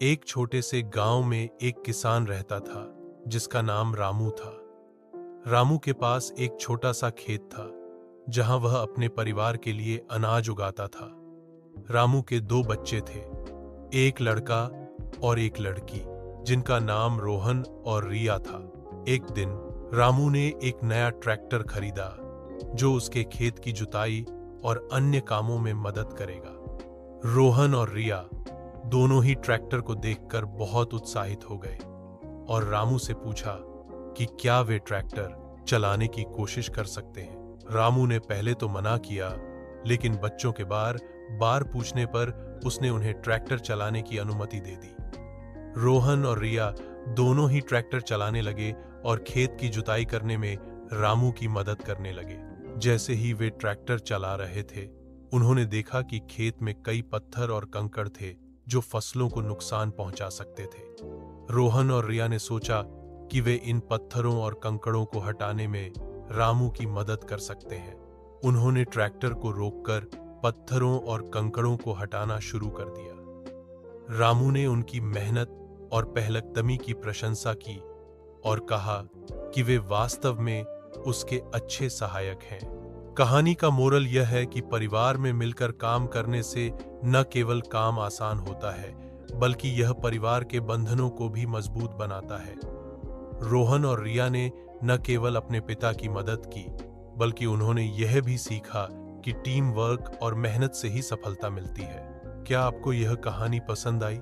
एक छोटे से गांव में एक किसान रहता था जिसका नाम रामू था। रामू के पास एक छोटा सा खेत था जहां वह अपने परिवार के लिए अनाज उगाता था। रामू के दो बच्चे थे, एक लड़का और एक लड़की, जिनका नाम रोहन और रिया था। एक दिन रामू ने एक नया ट्रैक्टर खरीदा जो उसके खेत की जुताई और अन्य कामों में मदद करेगा। रोहन और रिया दोनों ही ट्रैक्टर को देखकर बहुत उत्साहित हो गए और रामू से पूछा कि क्या वे ट्रैक्टर चलाने की कोशिश कर सकते हैं। रामू ने पहले तो मना किया, लेकिन बच्चों के बार बार पूछने पर उसने उन्हें ट्रैक्टर चलाने की अनुमति दे दी। रोहन और रिया दोनों ही ट्रैक्टर चलाने लगे और खेत की जुताई करने में रामू की मदद करने लगे। जैसे ही वे ट्रैक्टर चला रहे थे, उन्होंने देखा कि खेत में कई पत्थर और कंकड़ थे जो फसलों को नुकसान पहुंचा सकते थे। रोहन और रिया ने सोचा कि वे इन पत्थरों और कंकड़ों को हटाने में रामू की मदद कर सकते हैं। उन्होंने ट्रैक्टर को रोककर पत्थरों और कंकड़ों को हटाना शुरू कर दिया। रामू ने उनकी मेहनत और पहलकदमी की प्रशंसा की और कहा कि वे वास्तव में उसके अच्छे सहायक हैं। कहानी का मोरल यह है कि परिवार में मिलकर काम करने से न केवल काम आसान होता है, बल्कि यह परिवार के बंधनों को भी मजबूत बनाता है। रोहन और रिया ने न केवल अपने पिता की मदद की, बल्कि उन्होंने यह भी सीखा कि टीम वर्क और मेहनत से ही सफलता मिलती है। क्या आपको यह कहानी पसंद आई?